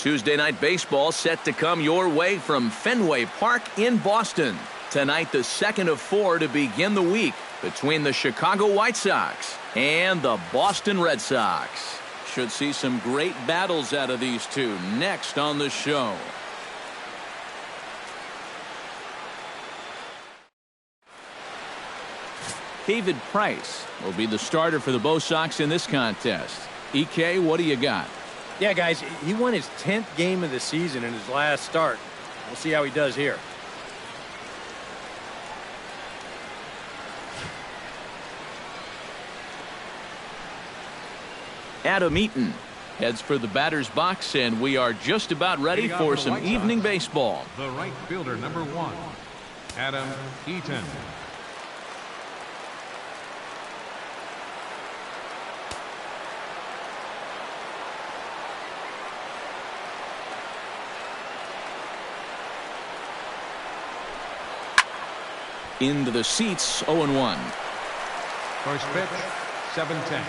Tuesday night baseball set to come your way from Fenway Park in Boston. Tonight, the second of 4 to begin the week between the Chicago White Sox and the Boston Red Sox. Should see some great battles out of these two next on the show. David Price will be the starter for the Bo Sox in this contest. EK, what do you got? Yeah, guys, he won his 10th game of the season in his last start. We'll see how he does here. Adam Eaton heads for the batter's box, and we are just about ready for some evening baseball. The right fielder, number 1, Adam Eaton. Into the seats, 0-1. First pitch, 7-10.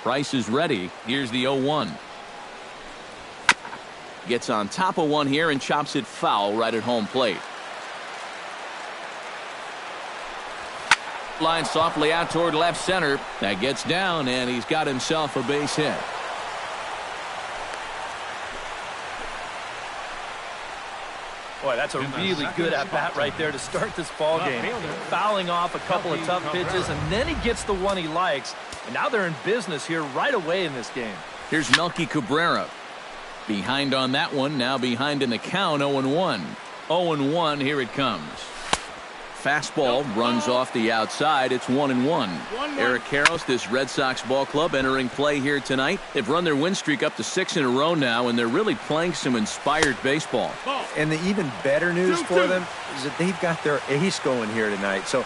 Price is ready. Here's the 0-1. Gets on top of one here and chops it foul right at home plate. Line softly out toward left center. That gets down, and he's got himself a base hit. Boy, that's a really good at-bat right there to start this ball game. Fouling off a couple of tough pitches, and then he gets the one he likes. And now they're in business here right away in this game. Here's Melky Cabrera. Behind on that one, now behind in the count, 0-1. 0-1, here it comes. Fastball runs off the outside. It's 1-1. Eric Karros, this Red Sox ball club, entering play here tonight. They've run their win streak up to 6 in a row now, and they're really playing some inspired baseball. And the even better news for them is that they've got their ace going here tonight. So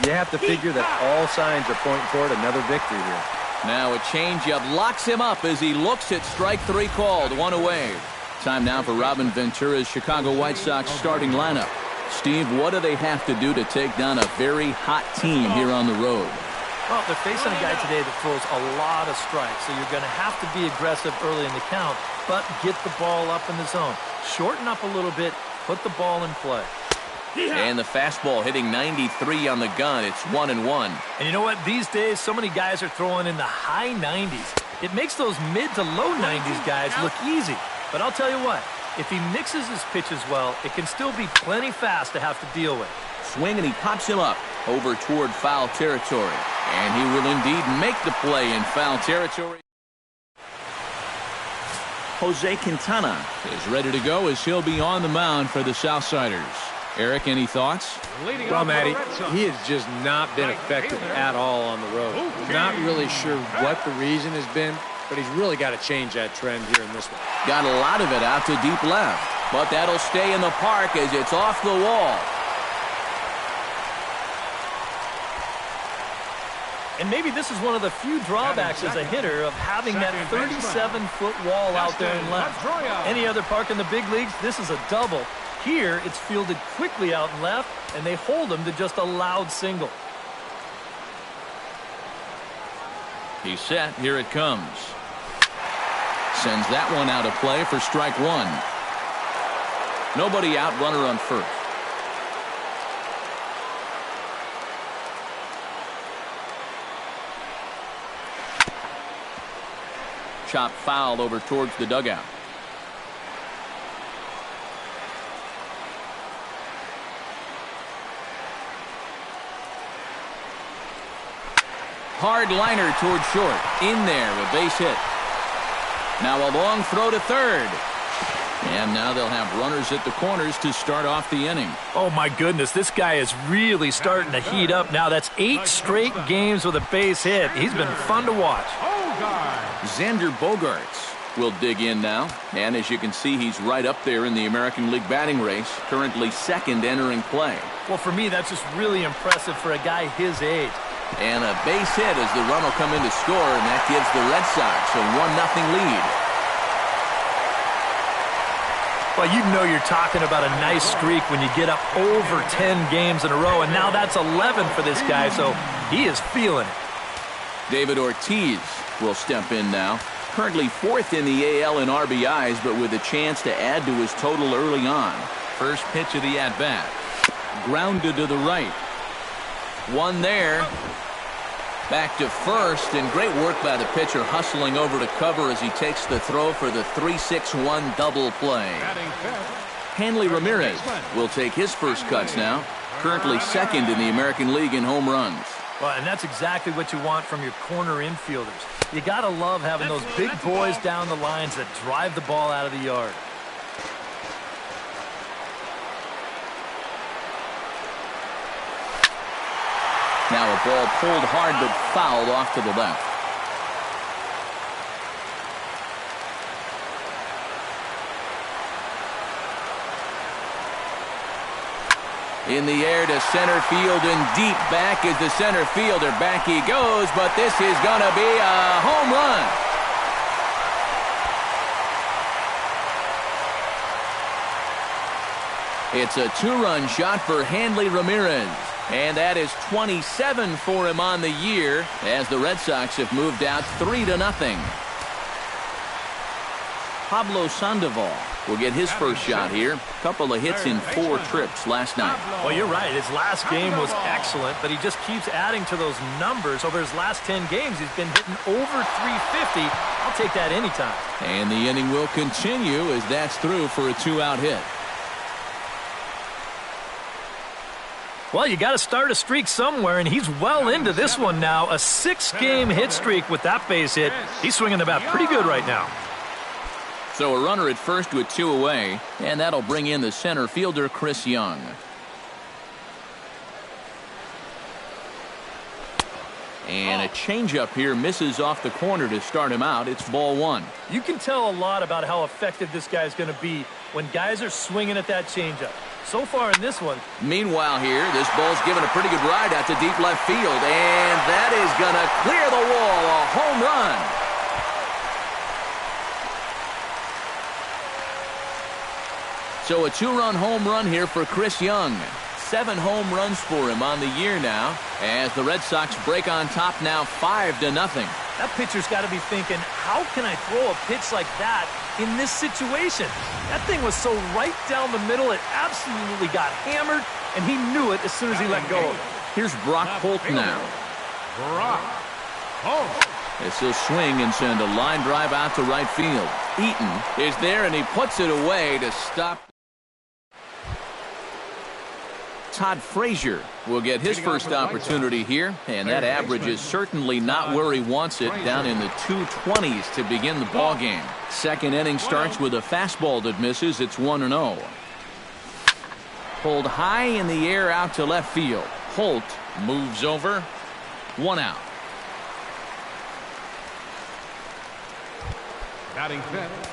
you have to figure that all signs are pointing toward another victory here. Now a changeup locks him up as he looks at strike 3 called. 1 away. Time now for Robin Ventura's Chicago White Sox starting lineup. Steve, what do they have to do to take down a very hot team here on the road? Well, they're facing a guy today that throws a lot of strikes, so you're going to have to be aggressive early in the count, but get the ball up in the zone. Shorten up a little bit, put the ball in play. And the fastball hitting 93 on the gun. It's 1-1. And you know what? These days, so many guys are throwing in the high 90s. It makes those mid to low 90s guys look easy. But I'll tell you what, if he mixes his pitches well, it can still be plenty fast to have to deal with. Swing, and he pops him up over toward foul territory. And he will indeed make the play in foul territory. Jose Quintana is ready to go as he'll be on the mound for the Southsiders. Eric, any thoughts? Well, Matty, he has just not been effective at all on the road. Not really sure what the reason has been, but he's really got to change that trend here in this one. Got a lot of it out to deep left, but that'll stay in the park as it's off the wall. And maybe this is one of the few drawbacks as a hitter of having that 37-foot wall out there in left. Any other park in the big leagues, this is a double. Here, it's fielded quickly out in left, and they hold him to just a loud single. He's set. Here it comes. Sends that one out of play for strike 1. Nobody out, runner on first. Chop foul over towards the dugout. Hard liner toward short. In there, a base hit. Now a long throw to third. And now they'll have runners at the corners to start off the inning. Oh, my goodness. This guy is really starting to heat up now. That's 8 straight games with a base hit. He's been fun to watch. Xander Bogaerts will dig in now. And as you can see, he's right up there in the American League batting race. Currently second entering play. Well, for me, that's just really impressive for a guy his age. And a base hit as the run will come in to score, and that gives the Red Sox a 1-0 lead. Well, you know you're talking about a nice streak when you get up over 10 games in a row, and now that's 11 for this guy, so he is feeling it. David Ortiz will step in now. Currently 4th in the AL in RBIs, but with a chance to add to his total early on. First pitch of the at-bat. Grounded to the right. One there. Back to first, and great work by the pitcher hustling over to cover as he takes the throw for the 3-6-1 double play. Hanley Ramirez will take his first cuts now. Currently 2nd in the American League in home runs. Well, and that's exactly what you want from your corner infielders. You got to love having those big boys down the lines that drive the ball out of the yard. Now a ball pulled hard but fouled off to the left. In the air to center field and deep back is the center fielder. Back he goes, but this is going to be a home run. It's a 2-run shot for Hanley Ramirez. And that is 27 for him on the year as the Red Sox have moved out 3-0. Pablo Sandoval will get his first shot here. Couple of hits in 4 trips last night. Well, you're right. His last game was excellent, but he just keeps adding to those numbers. Over his last 10 games, he's been hitting over 350. I'll take that anytime. And the inning will continue as that's through for a 2-out hit. Well, you got to start a streak somewhere, and he's well into this one now. A 6-game hit streak with that base hit. He's swinging the bat pretty good right now. So a runner at first with 2 away, and that'll bring in the center fielder, Chris Young. And a changeup here misses off the corner to start him out. It's ball 1. You can tell a lot about how effective this guy is going to be when guys are swinging at that changeup. So far in this one. Meanwhile here, this ball's given a pretty good ride out to deep left field, and that is going to clear the wall. A home run. So a 2-run home run here for Chris Young. 7 home runs for him on the year now as the Red Sox break on top now 5-0. That pitcher's got to be thinking, how can I throw a pitch like that in this situation? That thing was so right down the middle, it absolutely got hammered, and he knew it as soon as he let go of it. Here's Brock Holt now. This will swing and send a line drive out to right field. Eaton is there, and he puts it away to stop. Todd Frazier will get his first opportunity here, and that average is certainly not where he wants it, down in the 220s to begin the ball game. Second inning starts with a fastball that misses. It's 1-0. Pulled high in the air out to left field. Holt moves over. 1 out.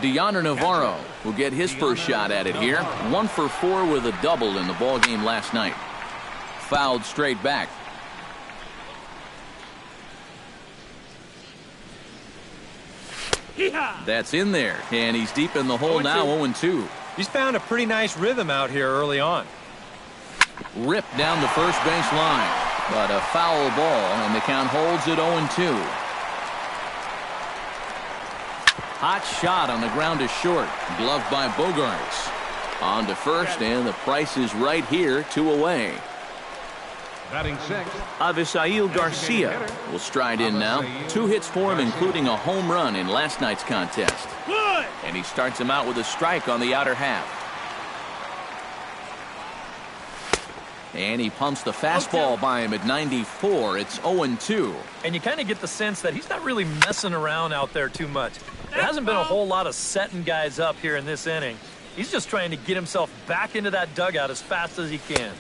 Deoner Navarro will get his first shot at it here. 1 for 4 with a double in the ball game last night. Fouled straight back. That's in there, and he's deep in the hole now. 0-2. He's found a pretty nice rhythm out here early on. Ripped down the first base line, but a foul ball, and the count holds at 0-2. Hot shot on the ground is short. Gloved by Bogarts. On to first, and the price is right here. 2 away. Avisail Garcia will stride in now. 2 hits for him, including a home run in last night's contest. And he starts him out with a strike on the outer half. And he pumps the fastball by him at 94. It's 0-2. And you kind of get the sense that he's not really messing around out there too much. There hasn't been a whole lot of setting guys up here in this inning. He's just trying to get himself back into that dugout as fast as he can.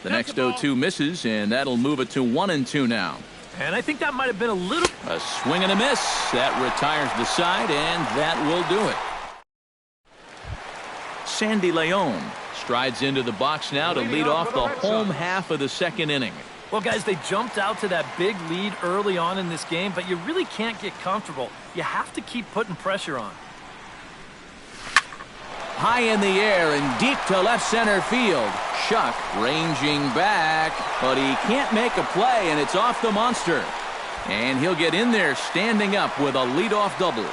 The next 0-2 misses, and that'll move it to 1-2 now. And I think that might have been a little... A swing and a miss. That retires the side, and that will do it. Sandy Leon strides into the box now to lead off the home half of the second inning. Well, guys, they jumped out to that big lead early on in this game, but you really can't get comfortable. You have to keep putting pressure on. High in the air and deep to left center field. Shuck ranging back, but he can't make a play, and it's off the monster. And he'll get in there standing up with a leadoff double.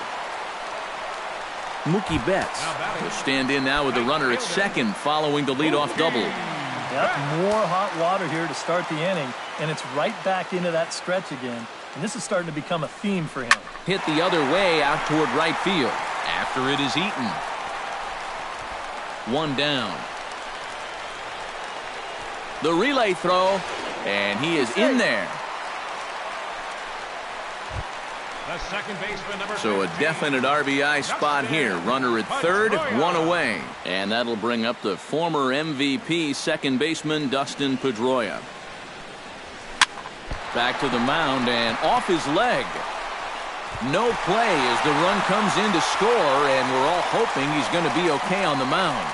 Mookie Betts will stand in now with the runner at second following the leadoff double. Yep, more hot water here to start the inning, and it's right back into that stretch again. And this is starting to become a theme for him. Hit the other way out toward right field after it is eaten. One down. The relay throw, and he is in there. So a definite RBI spot here. Runner at third, one away. And that'll bring up the former MVP second baseman Dustin Pedroia. Back to the mound and off his leg. No play as the run comes in to score, and we're all hoping he's going to be okay on the mound.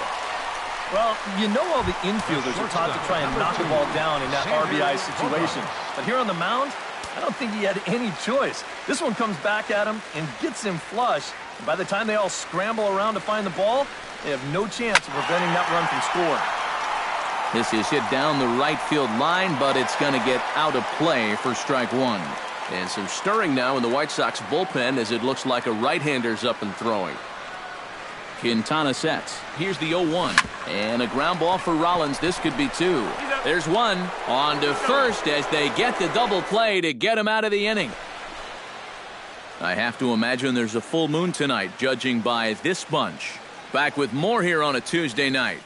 Well, you know all the infielders are taught to try and knock the ball down in that RBI situation. But here on the mound, I don't think he had any choice. This one comes back at him and gets him flush. And by the time they all scramble around to find the ball, they have no chance of preventing that run from scoring. This is hit down the right field line, but it's going to get out of play for strike one. And some stirring now in the White Sox bullpen as it looks like a right-hander's up and throwing. Quintana sets. Here's the 0-1. And a ground ball for Rollins. This could be two. There's one. On to first as they get the double play to get him out of the inning. I have to imagine there's a full moon tonight, judging by this bunch. Back with more here on a Tuesday night.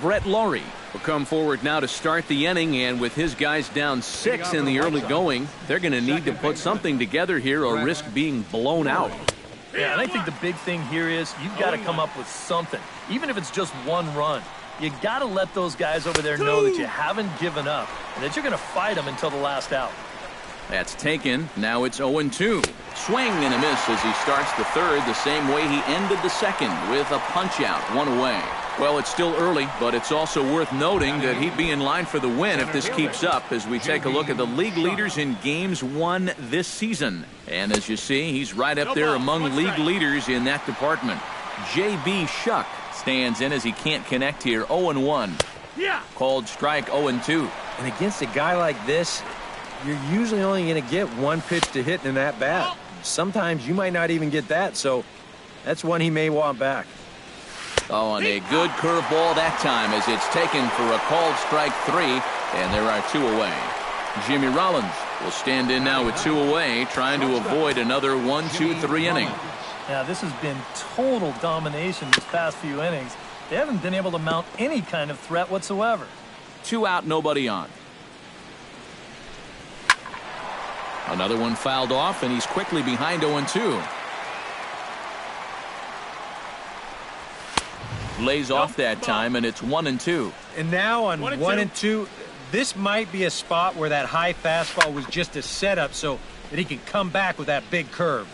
Brett Laurie will come forward now to start the inning, and with his guys down 6 in the early going, they're going to need to put something together here or risk being blown out. Yeah, and I think the big thing here is you've got to come up with something, even if it's just one run. You got to let those guys over there know that you haven't given up and that you're going to fight them until the last out. That's taken. Now it's 0-2. Swing and a miss as he starts the third the same way he ended the second with a punch out, one away. Well, it's still early, but it's also worth noting that he'd be in line for the win if this keeps up as we take a look at the league leaders in games won this season. And as you see, he's right up there among league leaders in that department. J.B. Shuck stands in as he can't connect here. 0-1. Called strike 0-2. And against a guy like this, you're usually only going to get one pitch to hit in that bat. Sometimes you might not even get that, so that's one he may want back. Oh, and a good curveball that time as it's taken for a called strike 3, and there are 2 away. Jimmy Rollins will stand in now with 2 away, trying to avoid another 1-2-3 inning. Yeah, this has been total domination these past few innings. They haven't been able to mount any kind of threat whatsoever. 2 out, nobody on. Another one fouled off, and he's quickly behind 0-2. Lays off that time, and it's 1-2. And now on 1-2, this might be a spot where that high fastball was just a setup so that he can come back with that big curve.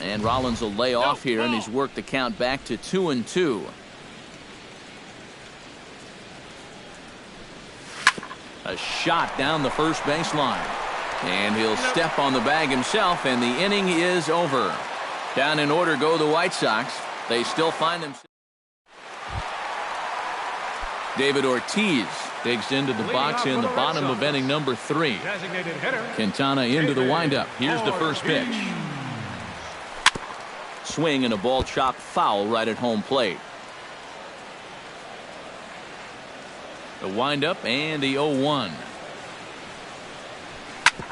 And Rollins will lay off here, and he's worked the count back to 2-2. A shot down the first baseline. And he'll step on the bag himself, and the inning is over. Down in order go the White Sox. They still find themselves. David Ortiz digs into the box in the bottom of inning number 3. Quintana into the windup. Here's the first pitch. Swing and a ball chopped foul right at home plate. The windup and the 0-1.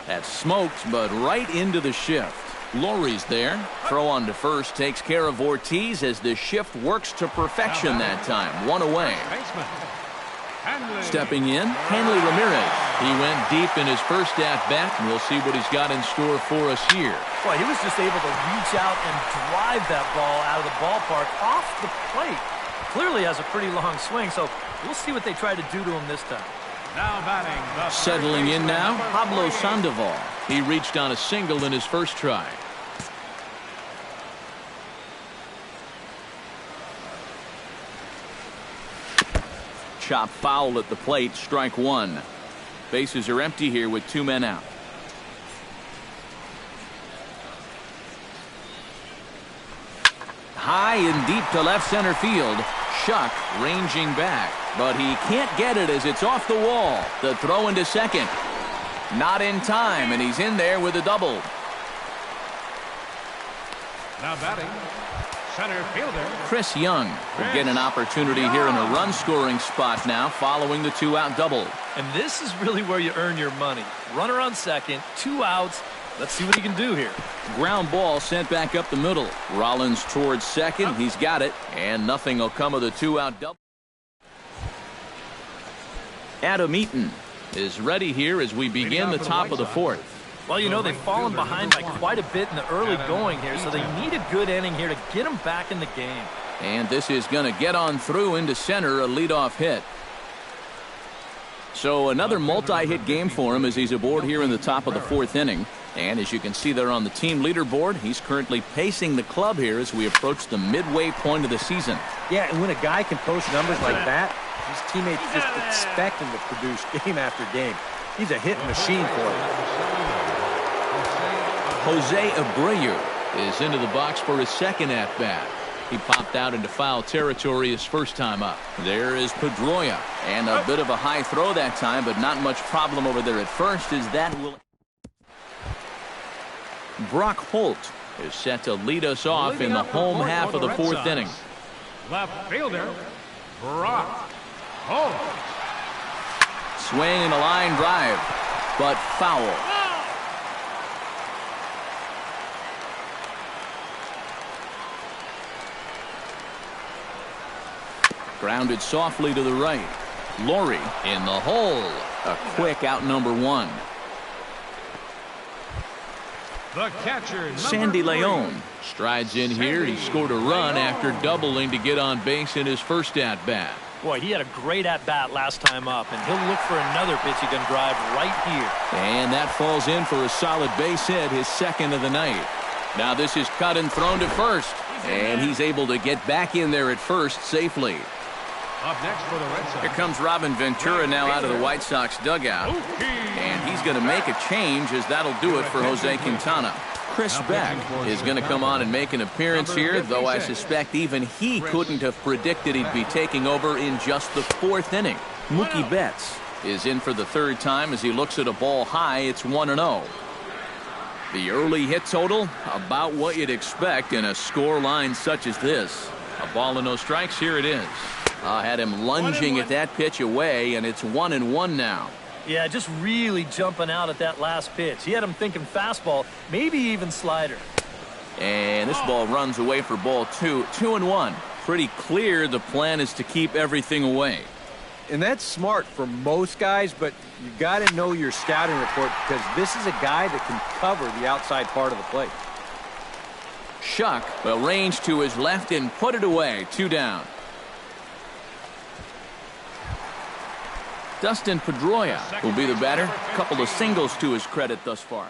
That's smoked, but right into the shift. Laurie's there. Throw on to first takes care of Ortiz as the shift works to perfection that time. 1 away. Stepping in, Hanley Ramirez. He went deep in his first at-bat, and we'll see what he's got in store for us here. Boy, he was just able to reach out and drive that ball out of the ballpark off the plate. Clearly has a pretty long swing, so we'll see what they try to do to him this time. Now batting. Settling in now, Pablo Sandoval. He reached on a single in his first try. Chop foul at the plate, strike 1. Bases are empty here with 2 men out. High and deep to left center field. Shuck ranging back, but he can't get it as it's off the wall. The throw into second. Not in time, and he's in there with a double. Now batting, center fielder Chris Young will get an opportunity here in a run-scoring spot now following the two-out double. And this is really where you earn your money. Runner on second, 2 outs. Let's see what he can do here. Ground ball sent back up the middle. Rollins towards second. He's got it, and nothing will come of the two-out double. Adam Eaton is ready here as we begin the top of the fourth. Well, you know, they've fallen behind by quite a bit in the early going here, so they need a good inning here to get them back in the game. And this is going to get on through into center, a leadoff hit. So another multi-hit game for him as he's aboard here in the top of the fourth inning. And as you can see there on the team leaderboard, he's currently pacing the club here as we approach the midway point of the season. Yeah, and when a guy can post numbers like that, his teammates just expect him to produce game after game. He's a hitting machine for them. Jose Abreu is into the box for his second at-bat. He popped out into foul territory his first time up. There is Pedroia, and a bit of a high throw that time, but not much problem over there at first as that will... Brock Holt is set to lead us off in the home half of the fourth inning. left fielder Brock Holt. Swing and a line drive, but foul. Grounded softly to the right. Laurie in the hole. A quick out number one. The catcher, Sandy 3. Leon strides in here. He scored a run after doubling to get on base in his first at-bat. Boy, he had a great at-bat last time up, and he'll look for another pitch he can drive right here. And that falls in for a solid base hit, his second of the night. Now this is cut and thrown to first, and he's able to get back in there at first safely. Up next for the Red Sox. Here comes Robin Ventura now out of the White Sox dugout. And he's going to make a change as that'll do it for Jose Quintana. Chris Beck is going to come on and make an appearance here, though I suspect even he couldn't have predicted he'd be taking over in just the fourth inning. Mookie Betts is in for the third time as he looks at a ball high. It's 1-0. The early hit total, about what you'd expect in a score line such as this. A ball and no strikes, here it is. Had him lunging at that pitch away, and it's 1-1 now. Yeah, just really jumping out at that last pitch. He had him thinking fastball, maybe even slider. And this ball runs away for ball two. 2-1. Pretty clear the plan is to keep everything away. And that's smart for most guys, but you got to know your scouting report because this is a guy that can cover the outside part of the plate. Shuck will range to his left and put it away. 2 down. Dustin Pedroia will be the batter. A couple of singles to his credit thus far.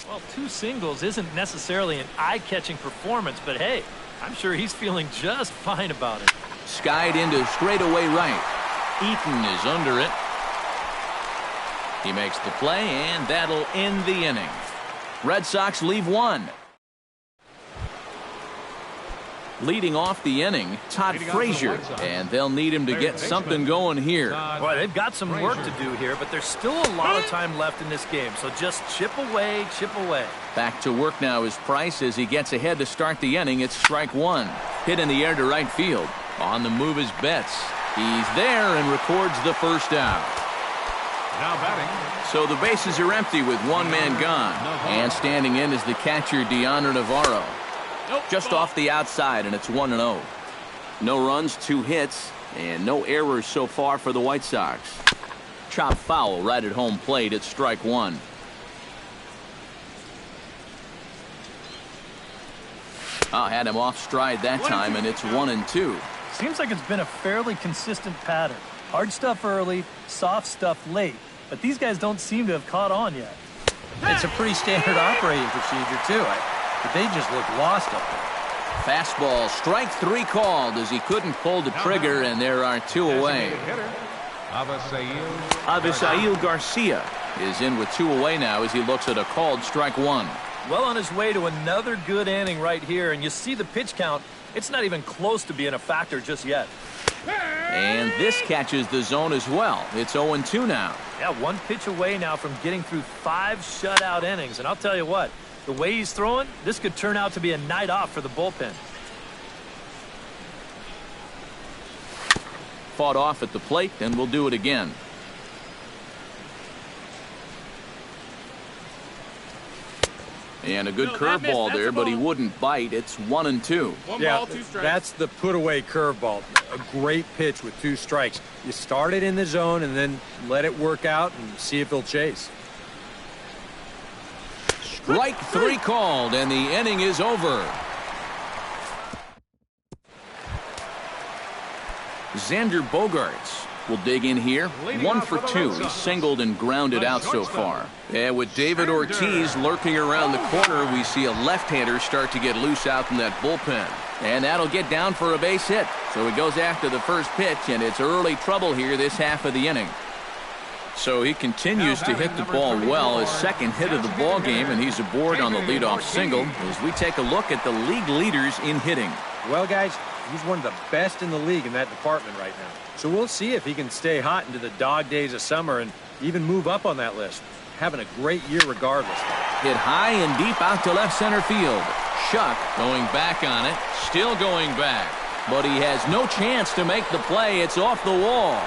Well, 2 singles isn't necessarily an eye-catching performance, but hey, I'm sure he's feeling just fine about it. Skied into straightaway right. Eaton is under it. He makes the play, and that'll end the inning. Red Sox leave 1. Leading off the inning, Todd Frazier, and they'll need him to get something going here. Boy, they've got some work to do here, but there's still a lot of time left in this game, so just chip away, chip away. Back to work now is Price as he gets ahead to start the inning. It's strike 1. Hit in the air to right field. On the move is Betts. He's there and records the first out. Now batting. So the bases are empty with one man gone. And standing in is the catcher, Deandre Navarro. Just off the outside, and it's 1-0. No runs, 2 hits, and no errors so far for the White Sox. Chop foul right at home plate. It's strike 1. Had him off stride that time, and it's 1-2. Seems like it's been a fairly consistent pattern. Hard stuff early, soft stuff late. But these guys don't seem to have caught on yet. It's a pretty standard operating procedure, too. but they just look lost up there. Fastball, strike 3 called as he couldn't pull the trigger, and there are 2 away. Avisail Garcia is in with 2 away now as he looks at a called strike 1. Well on his way to another good inning right here, and you see the pitch count. It's not even close to being a factor just yet. And this catches the zone as well. It's 0-2 now. Yeah, 1 pitch away now from getting through 5 shutout innings. And I'll tell you what, the way he's throwing, this could turn out to be a night off for the bullpen. Fought off at the plate, and we'll do it again. And a good curveball there, but he wouldn't bite. It's 1-2. Yeah, that's the put-away curveball. A great pitch with 2 strikes. You start it in the zone and then let it work out and see if he'll chase. Strike 3 called, and the inning is over. Xander Bogaerts will dig in here. 1 for 2. He's singled and grounded out so far. And with David Ortiz lurking around the corner, we see a left-hander start to get loose out in that bullpen. And that'll get down for a base hit. So he goes after the first pitch, and it's early trouble here this half of the inning. So he continues to hit the ball well, his second hit of the ball game, and he's aboard on the leadoff single as we take a look at the league leaders in hitting. Well, guys, he's one of the best in the league in that department right now. So we'll see if he can stay hot into the dog days of summer and even move up on that list. Having a great year regardless. Hit high and deep out to left center field. Shuck going back on it, still going back. But he has no chance to make the play. It's off the wall.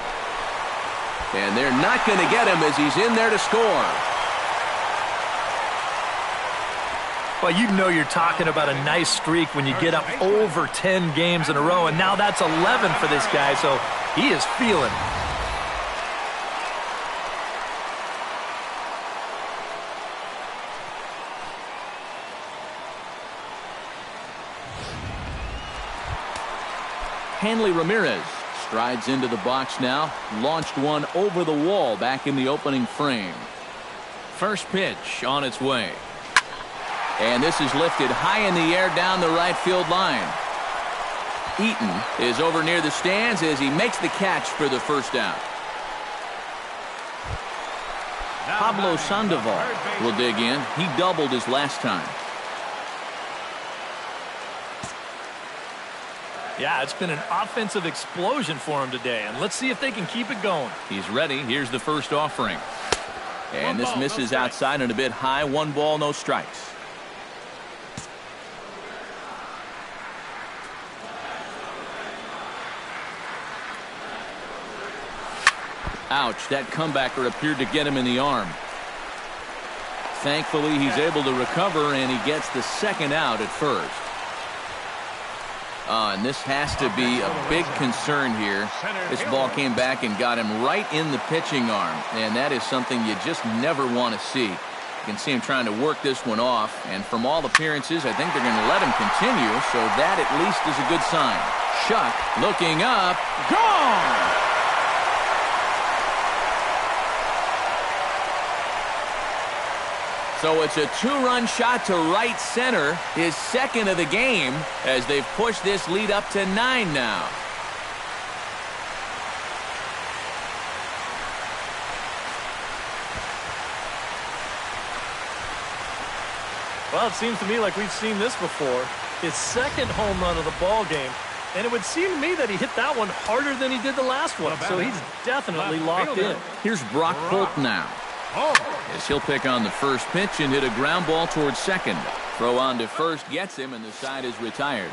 And they're not going to get him as he's in there to score. Well, you know you're talking about a nice streak when you get up over 10 games in a row, and now that's 11 for this guy, so he is feeling. Hanley Ramirez strides into the box now, launched one over the wall back in the opening frame. First pitch on its way. And this is lifted high in the air down the right field line. Eaton is over near the stands as he makes the catch for the first out. Pablo Sandoval will dig in. He doubled his last time. Yeah, it's been an offensive explosion for him today, and let's see if they can keep it going. He's ready. Here's the first offering. And this misses outside and a bit high. 1 ball, no strikes. Ouch, that comebacker appeared to get him in the arm. Thankfully, he's able to recover, and he gets the second out at first. And this has to be a big concern here. This ball came back and got him right in the pitching arm, and that is something you just never want to see. You can see him trying to work this one off, and from all appearances, I think they're going to let him continue, so that at least is a good sign. Shuck looking up, gone! So it's a 2-run shot to right center, his second of the game, as they've pushed this lead up to 9 now. Well, it seems to me like we've seen this before. His second home run of the ball game, and it would seem to me that he hit that one harder than he did the last one, so he's definitely locked in. Here's Brock Holt now. As he'll pick on the first pitch and hit a ground ball towards second. Throw on to first gets him, and the side is retired.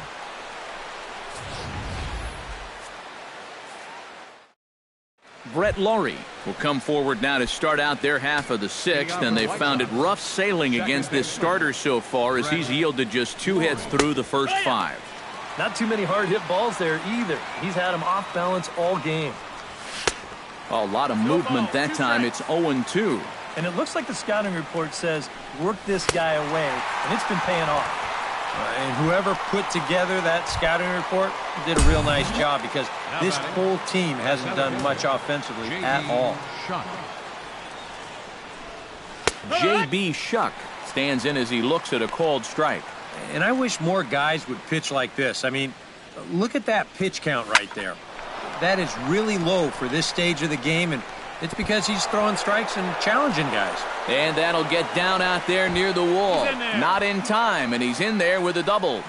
Brett Laurie will come forward now to start out their half of the 6th, and they've found it rough sailing against this starter so far as he's yielded just 2 hits through the first 5. Not too many hard hit balls there either. He's had him off balance all game. A lot of movement that time. It's 0-2. And it looks like the scouting report says, work this guy away, and it's been paying off. And whoever put together that scouting report did a real nice job, because this whole team hasn't done much offensively at all. J.B. Shuck stands in as he looks at a called strike. And I wish more guys would pitch like this. I mean, look at that pitch count right there. That is really low for this stage of the game, and it's because he's throwing strikes and challenging guys. And that'll get down out there near the wall. Not in time, and he's in there with a double.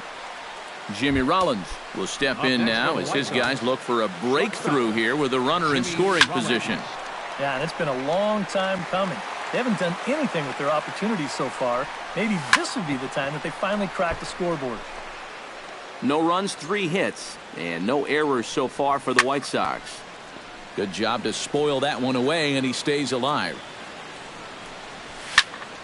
Jimmy Rollins will step in now as his guys look for a breakthrough here with a runner in scoring position. Yeah, and it's been a long time coming. They haven't done anything with their opportunities so far. Maybe this will be the time that they finally crack the scoreboard. No runs, 3 hits, and no errors so far for the White Sox. Good job to spoil that one away, and he stays alive.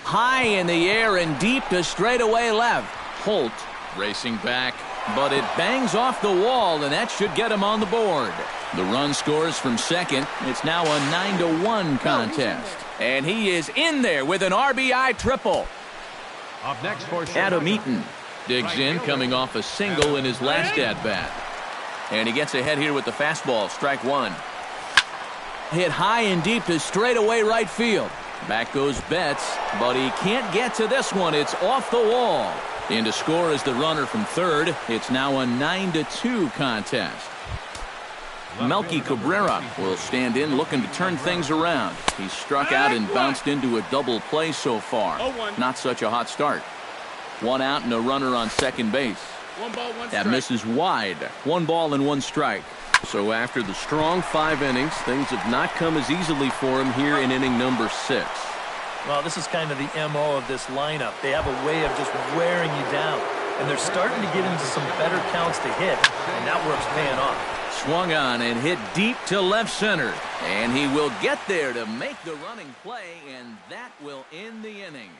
High in the air and deep to straightaway left. Holt racing back, but it bangs off the wall, and that should get him on the board. The run scores from second. It's now a 9-1 contest. And he is in there with an RBI triple. Up next for Adam Eaton digs in, coming off a single in his last at-bat. And he gets ahead here with the fastball, strike 1. Hit high and deep to straightaway right field. Back goes Betts, but he can't get to this one. It's off the wall. In to score is the runner from third. It's now a 9-2 contest. Melky Cabrera will stand in, looking to turn things around. He's struck out and bounced into a double play so far. Not such a hot start. 1 out and a runner on second base. That misses wide. 1 ball and 1 strike. So after the strong 5 innings, things have not come as easily for him here in inning number 6. Well, this is kind of the MO of this lineup. They have a way of just wearing you down. And they're starting to get into some better counts to hit. And that work's paying off. Swung on and hit deep to left center. And he will get there to make the running play, and that will end the inning.